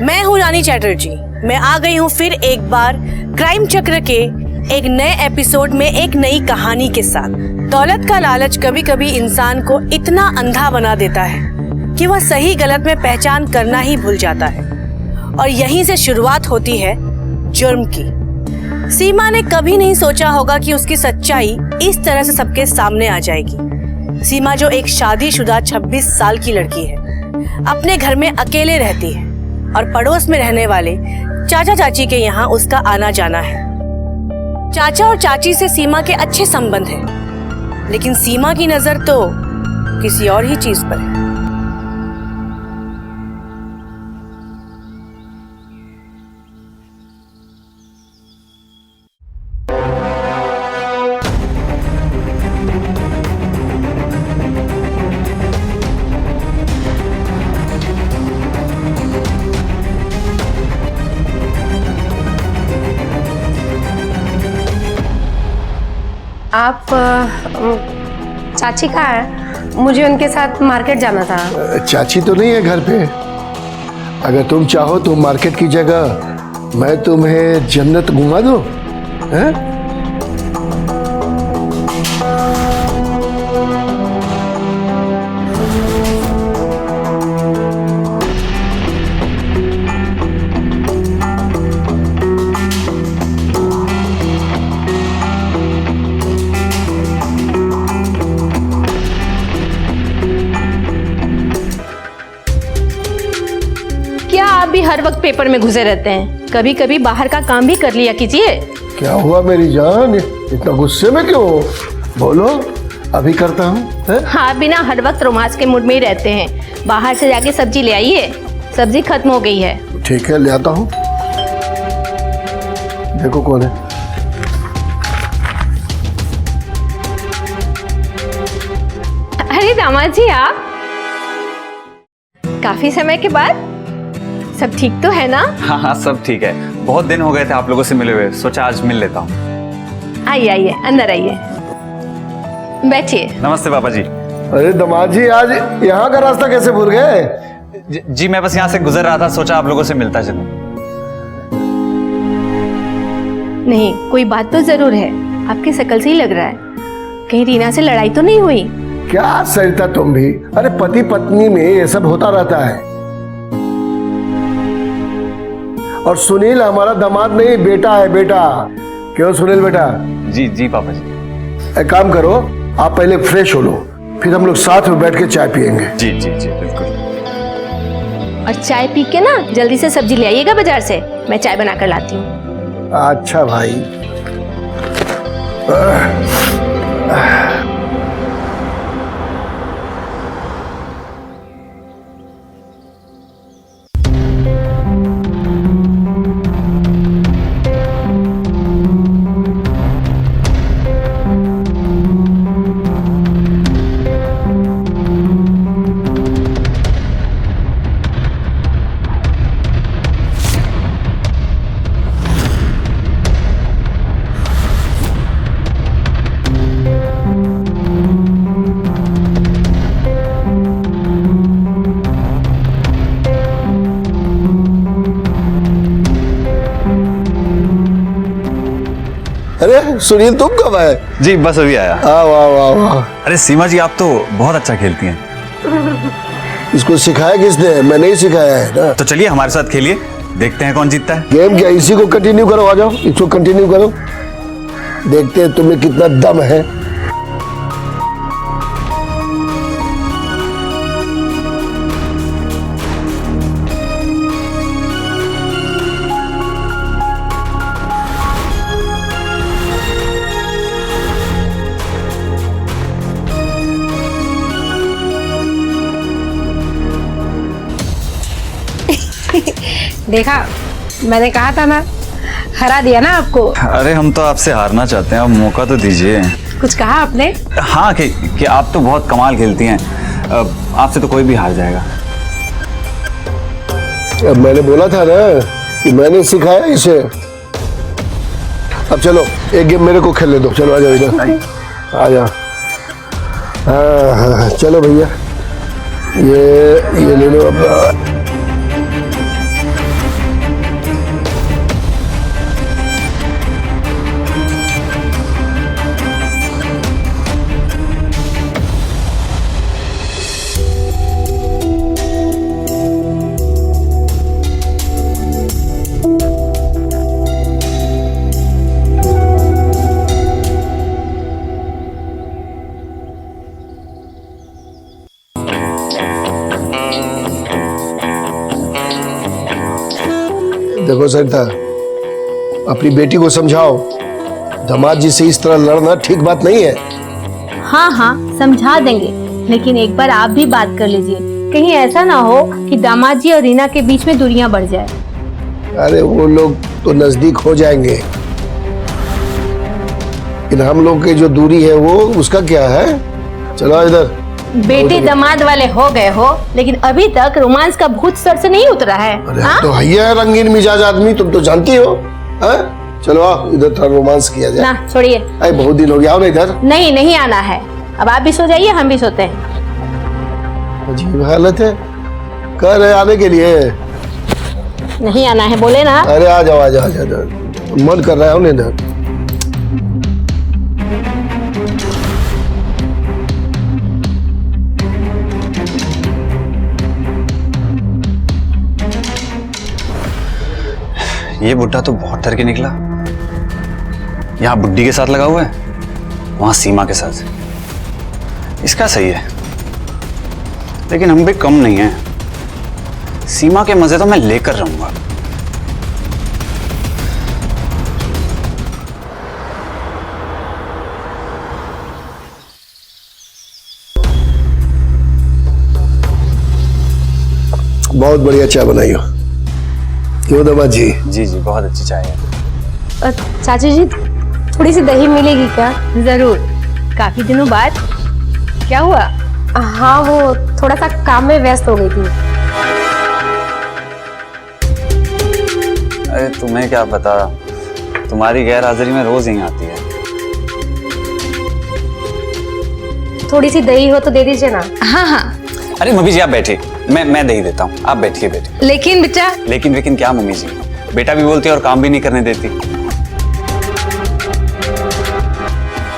मैं हूँ रानी चैटर्जी। मैं आ गई हूँ फिर एक बार क्राइम चक्र के एक नए एपिसोड में एक नई कहानी के साथ। दौलत का लालच कभी कभी इंसान को इतना अंधा बना देता है कि वह सही गलत में पहचान करना ही भूल जाता है और यहीं से शुरुआत होती है जुर्म की। सीमा ने कभी नहीं सोचा होगा कि उसकी सच्चाई इस तरह से सबके सामने आ जाएगी। सीमा जो एक शादीशुदा 26 साल की लड़की है, अपने घर में अकेले रहती है और पड़ोस में रहने वाले चाचा चाची के यहाँ उसका आना जाना है। चाचा और चाची से सीमा के अच्छे संबंध हैं, लेकिन सीमा की नजर तो किसी और ही चीज पर है। आप चाची कहाँ है? मुझे उनके साथ मार्केट जाना था। चाची तो नहीं है घर पे। अगर तुम चाहो तो मार्केट की जगह मैं तुम्हें जन्नत घुमा दूं, हैं? आप भी हर वक्त पेपर में घुसे रहते हैं, कभी कभी बाहर का काम भी कर लिया कीजिए। क्या हुआ मेरी जान, इतना गुस्से में क्यों? बोलो, अभी करता हूँ। हाँ, बिना हर वक्त रोमांस के मूड में ही रहते हैं। बाहर से जाके सब्जी ले आइए, सब्जी खत्म हो गई है। ठीक है, ले आता हूँ। देखो कौन है। अरे दामाद जी, आप काफी समय के बाद। सब ठीक तो है ना? हाँ, सब ठीक है। बहुत दिन हो गए थे आप लोगों से मिले हुए, सोचा आज मिल लेता हूँ। आइए आइए, अंदर आइए, बैठिए। नमस्ते पापा जी। अरे दामाद जी, आज यहाँ का रास्ता कैसे भूल गए? जी मैं बस यहाँ से गुजर रहा था, सोचा आप लोगों से मिलता चलूं। नहीं, कोई बात तो जरूर है, आपकी शक्ल से ही लग रहा है। कहीं रीना से लड़ाई तो नहीं हुई? क्या सरिता तुम भी, अरे पति पत्नी में ये सब होता रहता है। और सुनील हमारा दामाद नहीं, बेटा है, बेटा। क्यों सुनील बेटा? जी जी पापा जी। एक काम करो, आप पहले फ्रेश हो लो, फिर हम लोग साथ में बैठ के चाय पियेंगे। जी जी जी बिल्कुल। और चाय पी के ना जल्दी से सब्जी ले आइएगा बाजार से, मैं चाय बना कर लाती हूँ। अच्छा भाई। अरे सुनील, तुम कब आए? जी बस अभी आया। वाह वाह वाह। अरे सीमा जी, आप तो बहुत अच्छा खेलती हैं। इसको सिखाया किसने? मैं नहीं सिखाया है ना। तो चलिए हमारे साथ खेलिए, देखते हैं कौन जीतता है। गेम क्या, इसी को कंटिन्यू करो। आ जाओ, इसको कंटिन्यू करो, देखते हैं तुम्हें कितना दम है। देखा, मैंने कहा था ना, हरा दिया ना आपको। अरे हम तो आपसे हारना चाहते हैं, आप मौका तो दीजिए। कुछ कहा आपने? हाँ कि आप तो बहुत कमाल खेलती हैं, आपसे तो कोई भी हार जाएगा। अब मैंने बोला था ना कि मैंने सिखाया इसे। अब चलो एक गेम मेरे को खेलने दो। चलो आ जाओ इधर, आ जाओ। हाँ, चलो भैया, ये ले लो अब। देखो सरिता, अपनी बेटी को समझाओ, दामाद जी से इस तरह लड़ना ठीक बात नहीं है। हाँ हाँ समझा देंगे, लेकिन एक बार आप भी बात कर लीजिए, कहीं ऐसा ना हो कि दामाद जी और रीना के बीच में दूरियां बढ़ जाए। अरे वो लोग तो नजदीक हो जाएंगे, लेकिन हम लोग की जो दूरी है वो उसका क्या है। चलो इधर। बेटे दामाद वाले हो गए हो, लेकिन अभी तक रोमांस का भूत सर से नहीं उतरा है। अरे हाँ? तो है रंगीन मिजाज आदमी, तुम तो जानती हो। चलो आओ इधर, थोड़ा रोमांस किया जाए। ना छोड़िए। अरे बहुत दिन हो गया, आओ ना इधर। नहीं नहीं आना है, अब आप भी सो जाइए, हम भी सोते हैं। अजीब हालत है, कह रहे आने के लिए। नहीं आना है बोले ना। अरे आ जाओ आ जाओ आ जाओ, मन कर रहा है ना इधर। ये बुड्ढा तो बहुत डर के निकला। यहाँ बुड्ढी के साथ लगा हुआ है, वहां सीमा के साथ। इसका सही है, लेकिन हम भी कम नहीं हैं। सीमा के मजे तो मैं लेकर रहूंगा। बहुत बढ़िया चाय बनाई हो। क्यों दामाद जी? जी जी बहुत अच्छी चाय है। चाची जी, थोड़ी सी दही मिलेगी क्या? जरूर, काफी दिनों बाद। क्या हुआ? हाँ, वो थोड़ा सा काम में व्यस्त हो गई थी। अरे तुम्हें क्या पता, तुम्हारी गैर हाजिरी में रोज यहीं आती है। थोड़ी सी दही हो तो दे दीजिए ना। हाँ हाँ, अरे मम्मी जी आप बैठिए, मैं दही देता हूँ, आप बैठिए बैठिए। लेकिन बेटा। लेकिन क्या मम्मी जी, बेटा भी बोलती है और काम भी नहीं करने देती।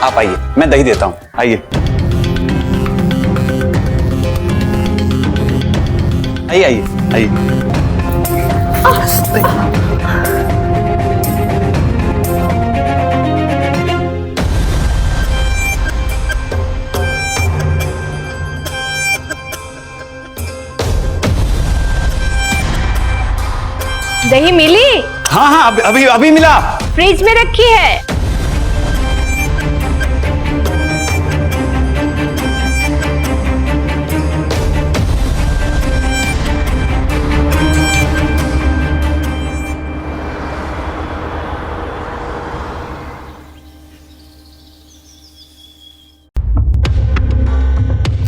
आप आइए, मैं दही देता हूँ, आइए आइए आइए आइए। दही मिली? हाँ हाँ अभी अभी मिला, फ्रिज में रखी है।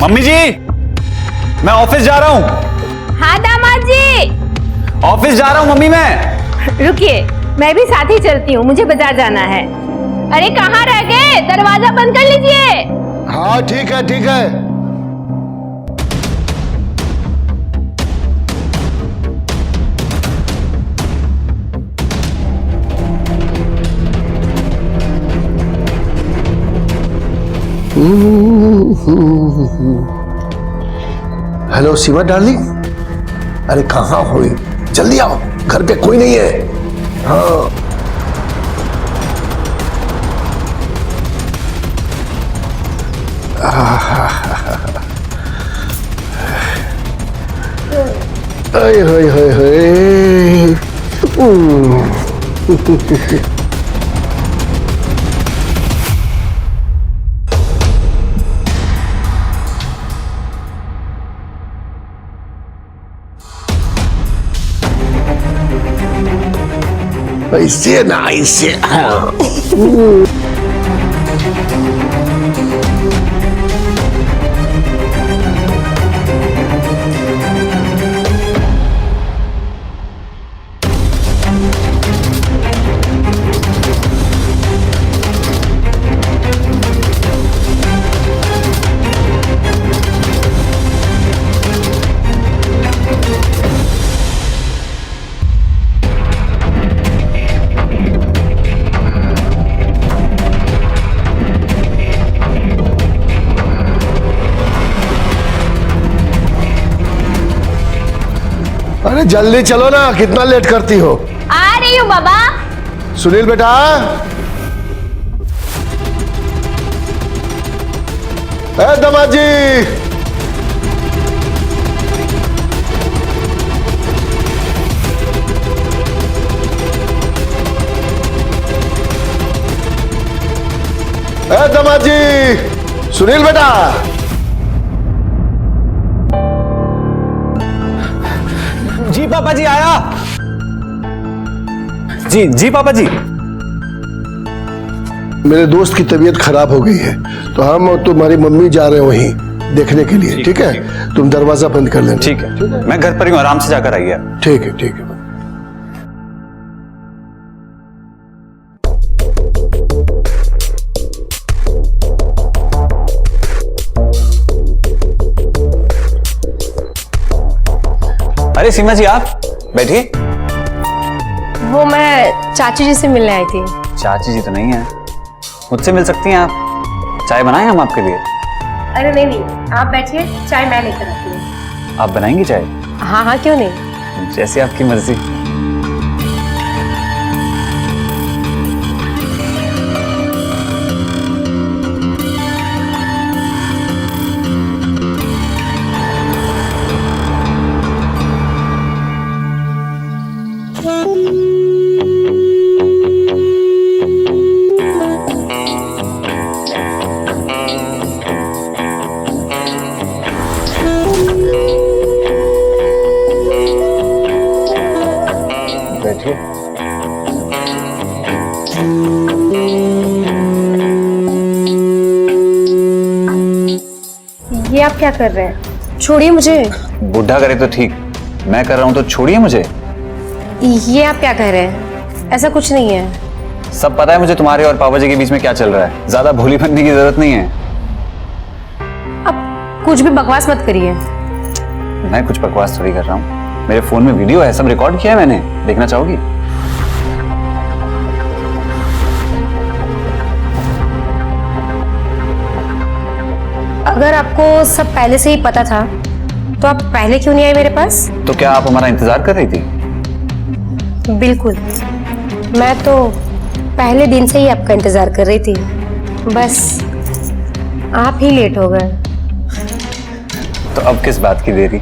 मम्मी जी मैं ऑफिस जा रहा हूँ। हाँ दामाद जी। ऑफिस जा रहा हूँ मम्मी मैं। रुकिए, मैं भी साथ ही चलती हूँ, मुझे बाजार जाना है। अरे कहाँ रह गए, दरवाजा बंद कर लीजिए। हाँ ठीक है ठीक है। हेलो सीमा डार्लिंग, अरे कहाँ हो, जल्दी आओ, घर पे कोई नहीं है। हाँ हाय हाय हाय हाय। ऐसे ना ऐसे। अरे जल्दी चलो ना, कितना लेट करती हो। आ रही हूँ बाबा। सुनील बेटा, दामाद जी। दामाद जी, सुनील बेटा। जी पापा जी आया। जी जी पापा जी। मेरे दोस्त की तबीयत खराब हो गई है, तो हम और तुम्हारी मम्मी जा रहे हैं वहीं देखने के लिए। ठीक है, तुम दरवाजा बंद कर लेना। ठीक है, मैं घर पर ही हूँ, आराम से जाकर आइए। ठीक है, ठीक है। अरे सीमा जी, आप बैठिए। वो मैं चाची जी से मिलने आई थी। चाची जी तो नहीं है, मुझसे मिल सकती हैं आप। चाय बनाएं हम आपके लिए? अरे नहीं नहीं, आप बैठिए, चाय मैं लेकर आती हूँ। आप बनाएंगी चाय? हाँ हाँ, क्यों नहीं। जैसी आपकी मर्जी। बैठिए। ये आप क्या कर रहे हैं? छोड़िए मुझे। बुढ़ा करे तो ठीक, मैं कर रहा हूं तो छोड़िए मुझे। ये आप क्या कह रहे हैं? ऐसा कुछ नहीं है। सब पता है मुझे तुम्हारे और पापा जी के बीच में क्या चल रहा है। ज्यादा भोली बनने की जरूरत नहीं है। अब कुछ भी बकवास मत करिए। मैं कुछ बकवास थोड़ी कर रहा हूँ। मेरे फोन में वीडियो है, सब रिकॉर्ड किया है मैंने। देखना चाहोगी? अगर आपको सब पहले से ही पता था तो आप पहले क्यों नहीं आए मेरे पास? तो क्या आप हमारा इंतजार कर रही थी? बिल्कुल, मैं तो पहले दिन से ही आपका इंतजार कर रही थी, बस आप ही लेट हो गए। तो अब किस बात की देरी?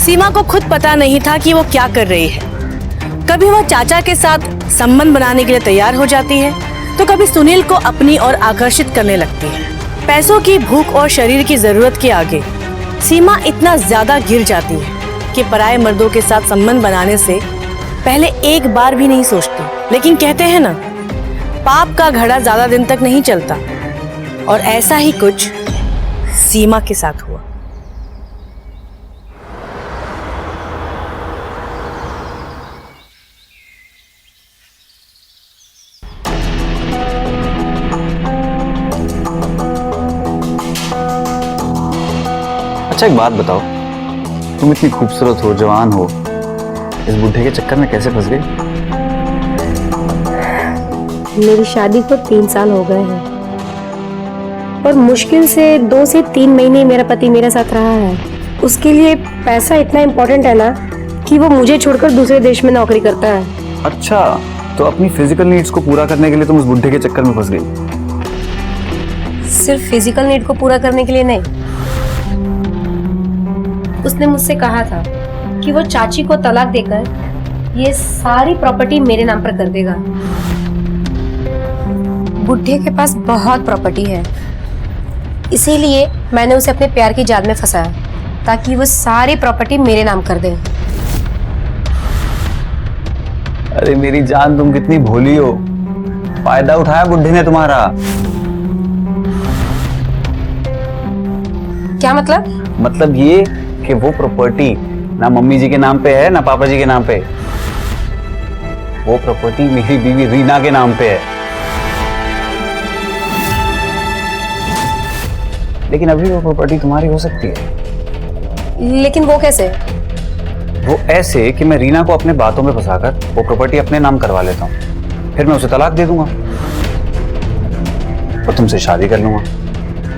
सीमा को खुद पता नहीं था कि वो क्या कर रही है। कभी वह चाचा के साथ संबंध बनाने के लिए तैयार हो जाती है, तो कभी सुनील को अपनी ओर आकर्षित करने लगती है। पैसों की भूख और शरीर की जरूरत के आगे सीमा इतना ज्यादा गिर जाती है कि पराये मर्दों के साथ संबंध बनाने से पहले एक बार भी नहीं सोचती। लेकिन कहते हैं ना, पाप का घड़ा ज्यादा दिन तक नहीं चलता, और ऐसा ही कुछ सीमा के साथ हुआ। अच्छा एक बात बताओ, तुम इतनी खूबसूरत हो, जवान हो, इस बुढ़े के चक्कर में कैसे फंस गई? मेरी शादी को 3 साल हो गए हैं और मुश्किल से 2 से 3 महीने मेरा पति मेरे साथ रहा है। उसके लिए पैसा इतना इम्पोर्टेंट है ना कि वो मुझे छोड़कर दूसरे देश में नौकरी करता है। अच्छा, तो अपनी फिजिकल नीड्स को पूरा करने के लिए तुम उस बुढ़े के चक्कर में फंस गई? सिर्फ फिजिकल नीड को पूरा करने के लिए नहीं, उसने मुझसे कहा था कि वो चाची को तलाक देकर ये सारी प्रॉपर्टी मेरे नाम पर कर देगा। बुढ़े के पास बहुत प्रॉपर्टी है, इसीलिए मैंने उसे अपने प्यार की जाल में फंसाया ताकि वो सारी प्रॉपर्टी मेरे नाम कर दे। अरे मेरी जान, तुम कितनी भोली हो। फायदा उठाया बुढ़े ने तुम्हारा। क्या मतलब? मतलब ये कि वो प्रॉपर्टी ना मम्मी जी के नाम पे है ना पापा जी के नाम पे। वो प्रॉपर्टी मेरी बीवी रीना के नाम पे है। लेकिन अभी वो प्रॉपर्टी तुम्हारी हो सकती है। लेकिन वो कैसे? वो ऐसे कि मैं रीना को अपने बातों में फंसाकर वो प्रॉपर्टी अपने नाम करवा लेता हूँ, फिर मैं उसे तलाक दे दूंगा और तुमसे शादी कर लूंगा।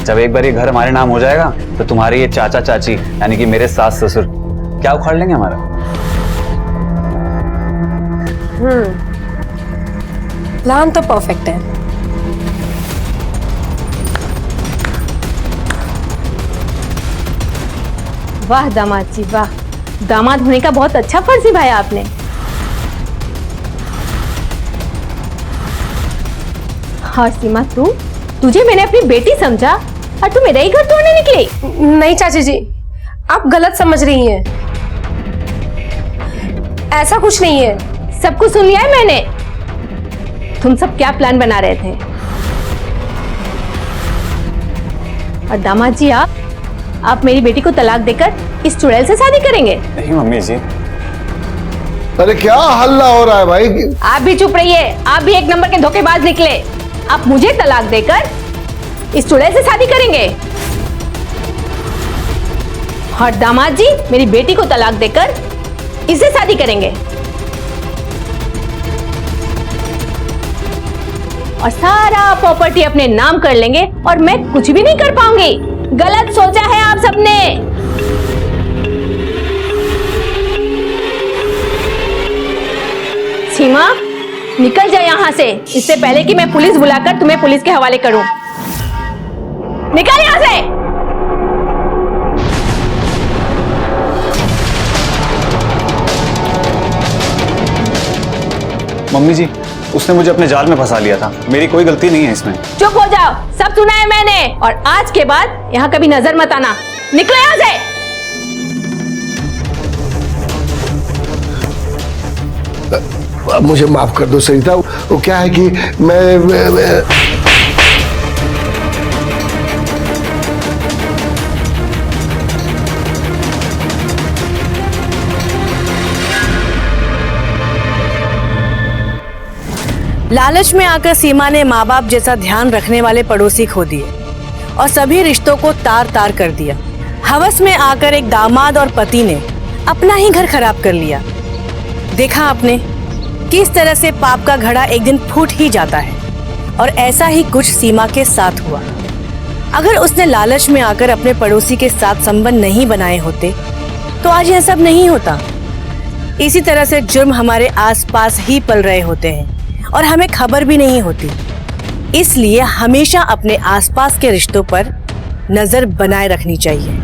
जब एक बार ये घर हमारे नाम हो जाएगा तो तुम्हारे ये चाचा चाची यानी कि मेरे सास ससुर क्या उखाड़ लेंगे हमारा? प्लान तो परफेक्ट है। वाह दामाद जी वाह, दामाद होने का बहुत अच्छा फर्ज निभाया आपने। हाँ सीमा, तुझे मैंने अपनी बेटी समझा और तू मेरा ही घर तोड़ने निकली। नहीं चाची जी, आप गलत समझ रही हैं। ऐसा कुछ नहीं है। सब कुछ सुन लिया है मैंने। तुम सब क्या प्लान बना रहे थे? और दामाद जी आप मेरी बेटी को तलाक देकर इस चुड़ैल से शादी करेंगे? नहीं मम्मी जी। अरे क्या हल्ला हो रहा है भाई? आप भी चुप रहिए, आप भी एक नंबर के धोखेबाज निकले। आप मुझे तलाक देकर इस चुड़ैल से शादी करेंगे और दामाद जी मेरी बेटी को तलाक देकर इससे शादी करेंगे और सारा प्रॉपर्टी अपने नाम कर लेंगे और मैं कुछ भी नहीं कर पाऊंगी। गलत सोचा है आप सबने। सीमा, निकल जाए यहाँ से, इससे पहले कि मैं पुलिस बुलाकर तुम्हें पुलिस के हवाले करूं। निकल यहाँ से। मम्मी जी, उसने मुझे अपने जाल में फंसा लिया था, मेरी कोई गलती नहीं है इसमें। चुप हो जाओ, सब सुना है मैंने और आज के बाद यहाँ कभी नजर मत आना। निकलो यहाँ से। अब मुझे माफ कर दो सरिता, वो क्या है कि मैं लालच में आकर सीमा ने माँ बाप जैसा ध्यान रखने वाले पड़ोसी खो दिए और सभी रिश्तों को तार तार कर दिया। हवस में आकर एक दामाद और पति ने अपना ही घर खराब कर लिया। देखा आपने किस तरह से पाप का घड़ा एक दिन फूट ही जाता है और ऐसा ही कुछ सीमा के साथ हुआ। अगर उसने लालच में आकर अपने पड़ोसी के साथ संबंध नहीं बनाए होते तो आज यह सब नहीं होता। इसी तरह से जुर्म हमारे आसपास ही पल रहे होते हैं और हमें खबर भी नहीं होती। इसलिए हमेशा अपने आसपास के रिश्तों पर नजर बनाए रखनी चाहिए।